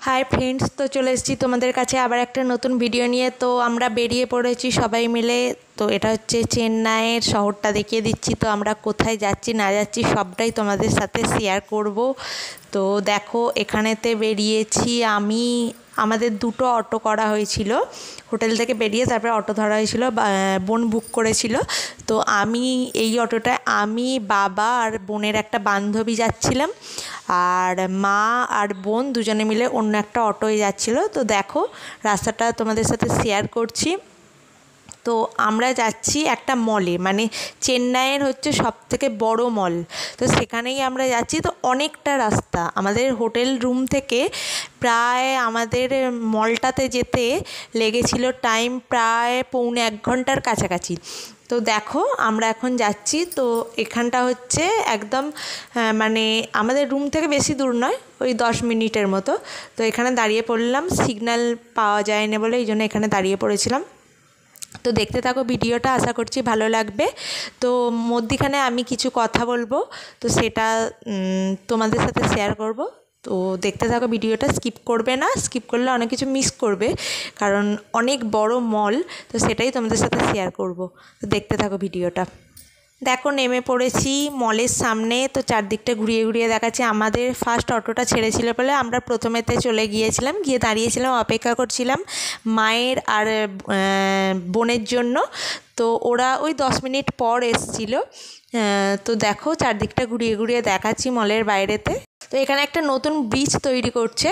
Hi friends, तो चले एसेছি তোমাদের কাছে আবার একটা নতুন ভিডিও নিয়ে। তো আমরা বেরিয়ে পড়েছি সবাই মিলে। তো এটা হচ্ছে চেন্নাইয়ের শহরটা দেখিয়ে দিচ্ছি। তো আমরা কোথায় যাচ্ছি না যাচ্ছি সবটাই তোমাদের সাথে শেয়ার করব। তো দেখো, এখানেতে বেরিয়েছি আমি। আমাদের দুটো অটো করা হয়েছিল, হোটেল থেকে বেরিয়ে তারপরে অটো ধরা হয়েছিল, বোন বুক করেছিল। তো আমি এই অটোটায় আমি, বাবা আর বোনের একটা বান্ধবী যাচ্ছিলাম, আর মা আর বোন দুজনে মিলে অন্য একটা অটোয় যাচ্ছিলো। তো দেখো, রাস্তাটা তোমাদের সাথে শেয়ার করছি। তো আমরা যাচ্ছি একটা মলে, মানে চেন্নাইয়ের হচ্ছে সবথেকে বড় মল। তো সেখানেই আমরা যাচ্ছি। তো অনেকটা রাস্তা আমাদের হোটেল রুম থেকে, প্রায় আমাদের মলটাতে যেতে লেগেছিল টাইম প্রায় পৌনে 1 ঘন্টার কাছাকাছি। তো দেখো, আমরা এখন যাচ্ছি। তো এখানটা হচ্ছে একদম মানে আমাদের রুম থেকে বেশি দূর নয়, ওই 10 মিনিটের মতো। তো এখানে দাঁড়িয়ে পড়লাম, সিগন্যাল পাওয়া যায় না বলে এই জন্য এখানে দাঁড়িয়ে পড়েছিলাম। তো দেখতে থাকো ভিডিওটা, আশা করছি ভালো লাগবে। তো মধ্যিখানে আমি কিছু কথা বলবো, তো সেটা তোমাদের সাথে শেয়ার করব। তো দেখতে থাকো ভিডিওটা, স্কিপ করবে না, স্কিপ করলে অনেক কিছু মিস করবে, কারণ অনেক বড় মল। তো সেটাই তোমাদের সাথে শেয়ার করব। তো দেখতে থাকো ভিডিওটা। দেখো, নেমে পড়েছি মলের সামনে। তো চারদিকটা ঘুরিয়ে ঘুরিয়ে দেখাচ্ছি। আমাদের ফার্স্ট অটোটা ছেড়েছিল বলে আমরা প্রথমেতে চলে গিয়েছিলাম, গিয়ে দাঁড়িয়েছিলাম, অপেক্ষা করছিলাম মায়ের আর বোনের জন্য। তো ওরা ওই 10 মিনিট পর এসেছিলো। তো দেখো, চারদিকটা ঘুরিয়ে ঘুরিয়ে দেখাচ্ছি মলের বাইরেতে। তো এখানে একটা নতুন ব্রিজ তৈরি করছে,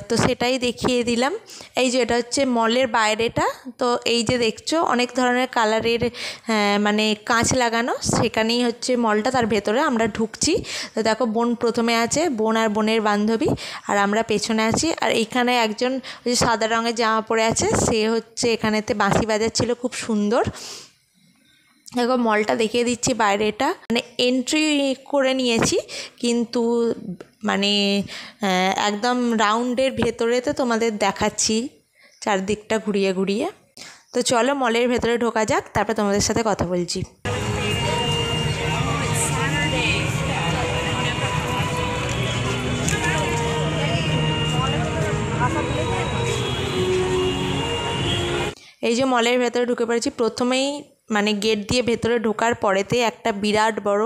তো সেটাই দেখিয়ে দিলাম। এই যে এটা হচ্ছে মলের বাইরেটা। তো এই যে দেখছো অনেক ধরনের কালারের মানে কাঁচ লাগানো, সেখানেই হচ্ছে মলটা, তার ভেতরে আমরা ঢুকছি। তো দেখো, বোন প্রথমে আছে, বোন আর বোনের বান্ধবী, আর আমরা পেছনে আছি। আর এইখানে একজন ওই সাদা রঙের জামা পরে আছে, সে হচ্ছে এখানেতে বাঁশি বাজাচ্ছিল, খুব সুন্দর। দেখো, মলটা দেখিয়ে দিচ্ছি বাইরেটা, মানে এন্ট্রি করে নিয়েছি, কিন্তু মানে একদম রাউন্ডের ভেতরেতে তোমাদের দেখাচ্ছি চারদিকটা ঘুরিয়ে ঘুরিয়ে। তো চলো মলের ভেতরে ঢোকা যাক, তারপর তোমাদের সাথে কথা বলছি। এই যে মলের ভেতরে ঢুকে পড়েছি। প্রথমেই মানে গেট দিয়ে ভেতরে ঢোকার পরেতে একটা বিরাট বড়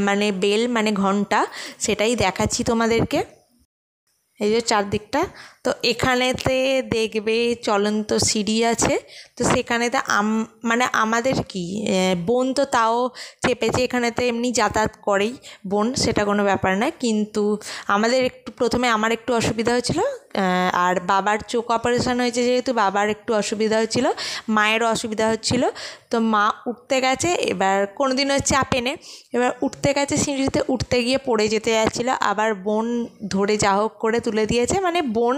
মানে বেল, মানে ঘন্টা, সেটাই দেখাচ্ছি তোমাদেরকে। এই যে চারদিকটা। তো এখানেতে দেখবে চলন্ত সিঁড়ি আছে। তো সেখানেতে মানে আমাদের কি বোন তো তাও চেপেছে, এখানেতে এমনি যাতায়াত করেই বোন, সেটা কোনো ব্যাপার না। কিন্তু আমাদের একটু প্রথমে আমার একটু অসুবিধা হয়েছিল, আর বাবার চোখ অপারেশন হয়েছে যেহেতু বাবার একটু অসুবিধা হচ্ছিল, মায়েরও অসুবিধা হচ্ছিল। তো মা উঠতে গেছে, এবার কোনো দিনও চাপে নে, এবার উঠতে গেছে, সিঁড়িতে উঠতে গিয়ে পড়ে যেতে যাচ্ছিলো, আবার বোন ধরে যা হোক করে তুলে দিয়েছে। মানে বোন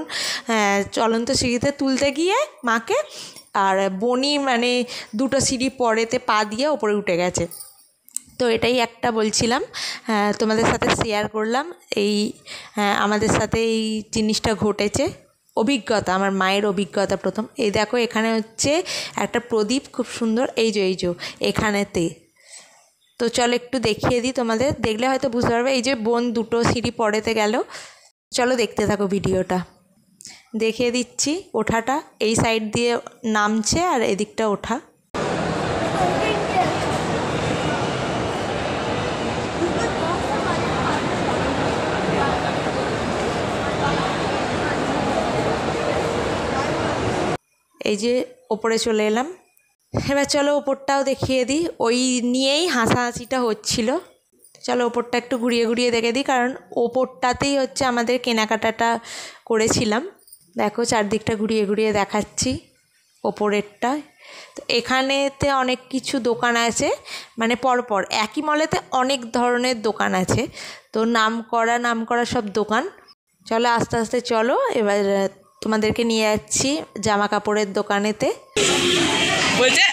চলন্ত সিঁড়িতে তুলতে গিয়ে মাকে, আর বোনই মানে দুটো সিঁড়ি পরেতে পা দিয়ে ওপরে উঠে গেছে। তো এটাই একটা বলছিলাম, তোমাদের সাথে শেয়ার করলাম। এই আমাদের সাথে এই জিনিসটা ঘটেছে, অভিজ্ঞতা, আমার মায়ের অভিজ্ঞতা প্রথম। এই দেখো, এখানে হচ্ছে একটা প্রদীপ, খুব সুন্দর, এই যে এখানেতে। তো চলো একটু দেখিয়ে দিই তোমাদের, দেখলে হয়তো বুঝতে পারবে। এই যে বোন দুটো সিঁড়ি পরেতে গেল। চলো দেখতে থাকো ভিডিওটা, দেখিয়ে দিচ্ছি। ওঠাটা এই সাইড দিয়ে নামছে আর এদিকটা ওঠা। এই যে ওপরে চলে এলাম। এবার চলো ওপরটাও দেখিয়ে দিই, ওই নিয়েই হাসাহাসিটা হচ্ছিল। চলো ওপরটা একটু ঘুরিয়ে ঘুরিয়ে দেখে দিই, কারণ ওপরটাতেই হচ্ছে আমাদের কেনাকাটাটা করেছিলাম। দেখো, চারদিকটা ঘুরিয়ে ঘুরিয়ে দেখাচ্ছি ওপরেরটা। তো এখানেতে অনেক কিছু দোকান আছে, মানে পরপর একই মলেতে অনেক ধরনের দোকান আছে। তো নাম করা সব দোকান। চলো আস্তে আস্তে চলো, এবার তোমাদেরকে নিয়ে যাচ্ছি জামা কাপড়ের দোকানেতে। বলছে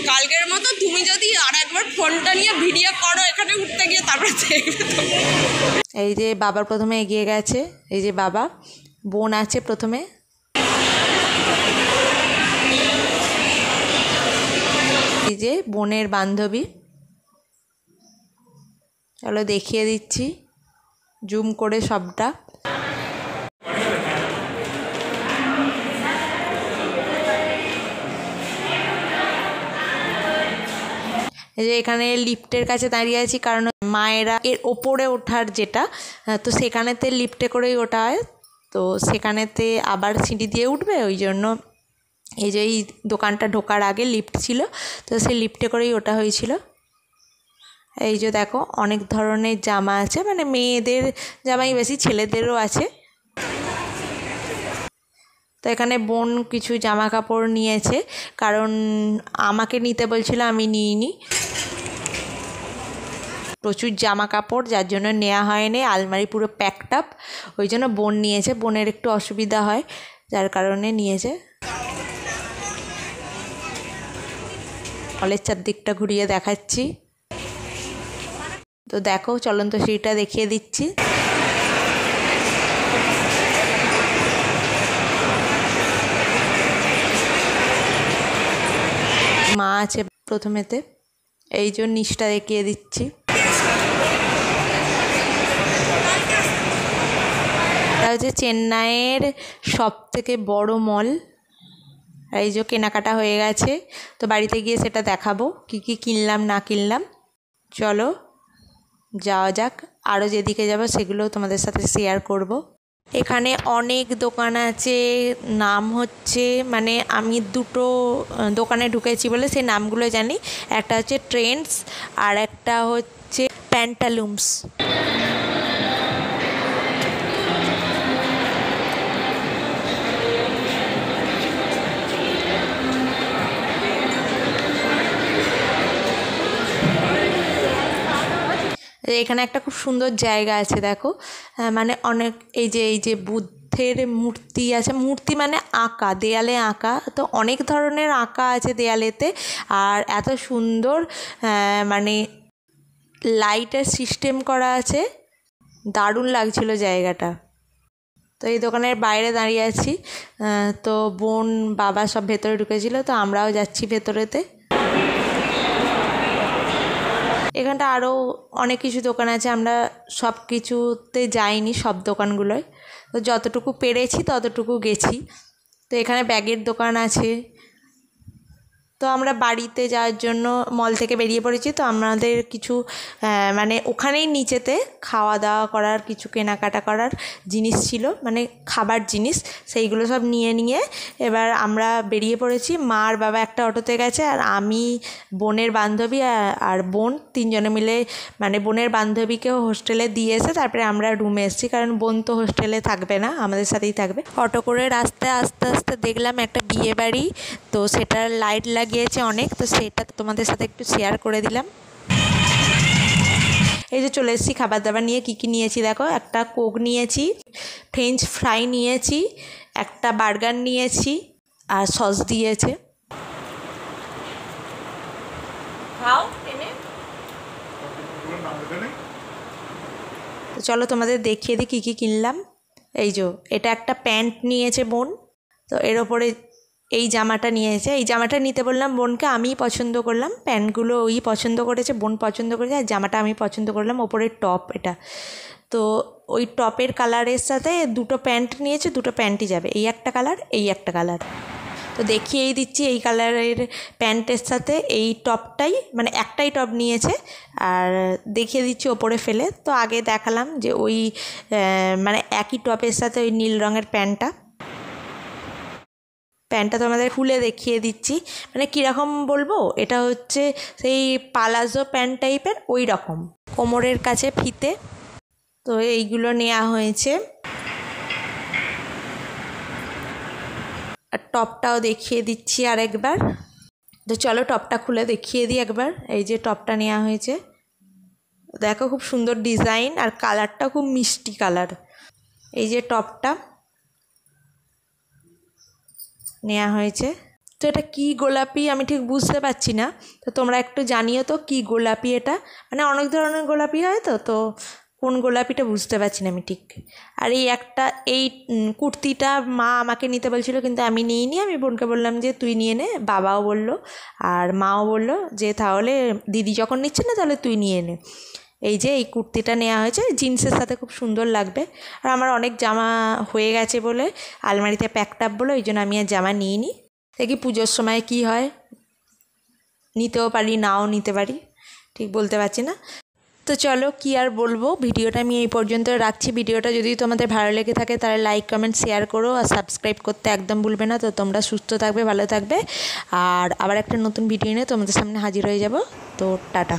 কালকের মতো তুমি যদি আর একবার ফোনটা নিয়ে ভিডিও করো এখানে উঠতে গিয়ে, তারপরে দেখবে। এই যে বাবার প্রথমে এগিয়ে গেছে, এই যে বাবা, বোন আছে প্রথমে, এই যে বোনের বান্ধবী। চলো দেখিয়ে দিচ্ছি জুম করে সবটা। এই যে এখানে লিফটের কাছে দাঁড়িয়ে আছি, কারণ মায়েরা এর ওপরে ওঠার যেটা, তো সেখানেতে লিফটে করেই ওঠা হয়, তো সেখানেতে আবার সিঁড়ি দিয়ে উঠবে, ওই জন্য এই যে এই দোকানটা ঢোকার আগে লিফট ছিল, তো সেই লিফটে করেই ওঠা হয়েছিল। এই যে দেখো অনেক ধরনের জামা আছে, মানে মেয়েদের জামাই বেশি, ছেলেদেরও আছে। তো এখানে বোন কিছু জামা কাপড় নিয়েছে, কারণ আমাকে নিতে বলছিল, আমি নিইনি। প্রচুর জামা কাপড়, যার জন্য নেওয়া হয়নি, আলমারি পুরো প্যাকড আপ, ওই জন্য বোন নিয়েছে। বোনের একটু অসুবিধা হয়, যার কারণে নিয়েছে। হলের চারদিকটা ঘুরিয়ে দেখাচ্ছি। তো দেখো চলন্ত সিঁড়িটা দেখিয়ে দিচ্ছি। মা আছে প্রথমেতে, এই জন্য নিচটা দেখিয়ে দিচ্ছি। এটা হচ্ছে চেন্নাইয়ের সবথেকে বড় মল। এই যে কেনাকাটা হয়ে গেছে, তো বাড়িতে গিয়ে সেটা দেখাবো কি কি কিনলাম না কিনলাম। চলো যাওয়া যাক, আরও যেদিকে যাবো সেগুলো তোমাদের সাথে শেয়ার করব। এখানে অনেক দোকান আছে, নাম হচ্ছে, মানে আমি দুটো দোকানে ঢুকেছি বলে সেই নামগুলো জানি। একটা হচ্ছে ট্রেন্ডস আর একটা হচ্ছে প্যান্টালুমস। এখানে একটা খুব সুন্দর জায়গা আছে দেখো, মানে অনেক এই যে বুদ্ধের মূর্তি আছে, মূর্তি মানে আঁকা, দেয়ালে আঁকা, তো অনেক ধরনের আঁকা আছে দেয়ালেতে, আর এত সুন্দর মানে লাইটের সিস্টেম করা আছে, দারুণ লাগছিল জায়গাটা। তো এই দোকানের বাইরে দাঁড়িয়ে আছি, তো বোন বাবা সব ভেতরে ঢুকেছিল, তো আমরাও যাচ্ছি ভেতরেতে। এখানটা আরও অনেক কিছু দোকান আছে, আমরা সব কিছুতে যাইনি, সব দোকানগুলোয়, তো যতটুকু পেরেছি ততটুকু গেছি। তো এখানে ব্যাগের দোকান আছে। তো আমরা বাড়িতে যাওয়ার জন্য মল থেকে বেরিয়ে পড়েছি, তো আমাদের কিছু মানে ওখানেই নিচেতে খাওয়া দাওয়া করার কিছু কেনাকাটা করার জিনিস ছিল, মানে খাবার জিনিস, সেইগুলো সব নিয়ে এবার আমরা বেরিয়ে পড়েছি। মা আর বাবা একটা অটোতে গেছে, আর আমি, বোনের বান্ধবী আর বোন, তিনজনে মিলে, মানে বোনের বান্ধবীকেও হোস্টেলে দিয়ে এসে তারপরে আমরা রুমে এসেছি, কারণ বোন তো হোস্টেলে থাকবে না, আমাদের সাথেই থাকবে। অটো করে রাস্তায় আস্তে আস্তে দেখলাম একটা বিয়ে বাড়ি, তো সেটার লাইট লাগিয়েছে অনেক, তো সেটা তোমাদের সাথে একটু শেয়ার করে দিলাম। এই যে চলে এসেছি খাবার দাবার নিয়ে। কী কী নিয়েছি দেখো, একটা কোক নিয়েছি, ফ্রেঞ্চ ফ্রাই নিয়েছি, একটা বার্গার নিয়েছি, আর সস দিয়েছে। তো চলো তোমাদের দেখিয়ে দিই কী কী কিনলাম। এই যে এটা একটা প্যান্ট নিয়েছে বোন, তো এর ওপরে এই জামাটা নিয়েছে। এই জামাটা নিতে বললাম বোনকে, আমিই পছন্দ করলাম, প্যান্টগুলো ওই পছন্দ করেছে, বোন পছন্দ করেছে, আর জামাটা আমি পছন্দ করলাম, ওপরের টপ এটা। তো ওই টপের কালারের সাথে দুটো প্যান্ট নিয়েছে, দুটো প্যান্টই যাবে, এই একটা কালার, এই একটা কালার। তো দেখিয়েই দিচ্ছি, এই কালারের প্যান্টের সাথে এই টপটাই, মানে একটাই টপ নিয়েছে, আর দেখিয়ে দিচ্ছি ওপরে ফেলে। তো আগে দেখালাম যে ওই মানে একই টপের সাথে ওই নীল রঙের প্যান্টটা তোমাদের খুলে দেখিয়ে দিচ্ছি, মানে কীরকম বলবো, এটা হচ্ছে সেই পালাজো প্যান্ট টাইপের, ওই রকম, কোমরের কাছে ফিতে। তো এইগুলো নেওয়া হয়েছে, আর টপটাও দেখিয়ে দিচ্ছি আরেকবার। তো চলো টপটা খুলে দেখিয়ে দিই একবার। এই যে টপটা নেওয়া হয়েছে, দেখো খুব সুন্দর ডিজাইন, আর কালারটা খুব মিষ্টি কালার। এই যে টপটা নেওয়া হয়েছে। তো এটা কী গোলাপি আমি ঠিক বুঝতে পারছি না, তো তোমরা একটু জানিও তো কী গোলাপি এটা, মানে অনেক ধরনের গোলাপি হয়, তো কোন গোলাপিটা বুঝতে পারছি না আমি ঠিক। আর এই একটা এই কুর্তিটা মা আমাকে নিতে বলছিল, কিন্তু আমি নিইনি, আমি বোনকে বললাম যে তুই নিয়ে নে, বাবাও বলল আর মাও বলল যে তাহলে দিদি যখন নিচ্ছে না তাহলে তুই নিয়ে নে। এই যে এই কুর্তিটা নেওয়া হয়েছে, জিন্সের সাথে খুব সুন্দর লাগবে, আর আমার অনেক জামা হয়ে গেছে বলে আলমারিতে প্যাকড আপ বলে, ওই জন্য আমি আর জামা নিইনি। দেখি পুজোর সময় কি হয়। নিতেও পারি, নাও নিতে পারি, ঠিক বলতে পারছি না। তো চলো কি আর বলবো, ভিডিওটা আমি এই পর্যন্ত রাখছি। ভিডিওটা যদি তোমাদের ভালো লেগে থাকে তাহলে লাইক কমেন্ট শেয়ার করো আর সাবস্ক্রাইব করতে একদম ভুলবে না। তো তোমরা সুস্থ থাকবে, ভালো থাকবে, আর আবার একটা নতুন ভিডিও নিয়ে তোমাদের সামনে হাজির হয়ে যাব। তো টাটা।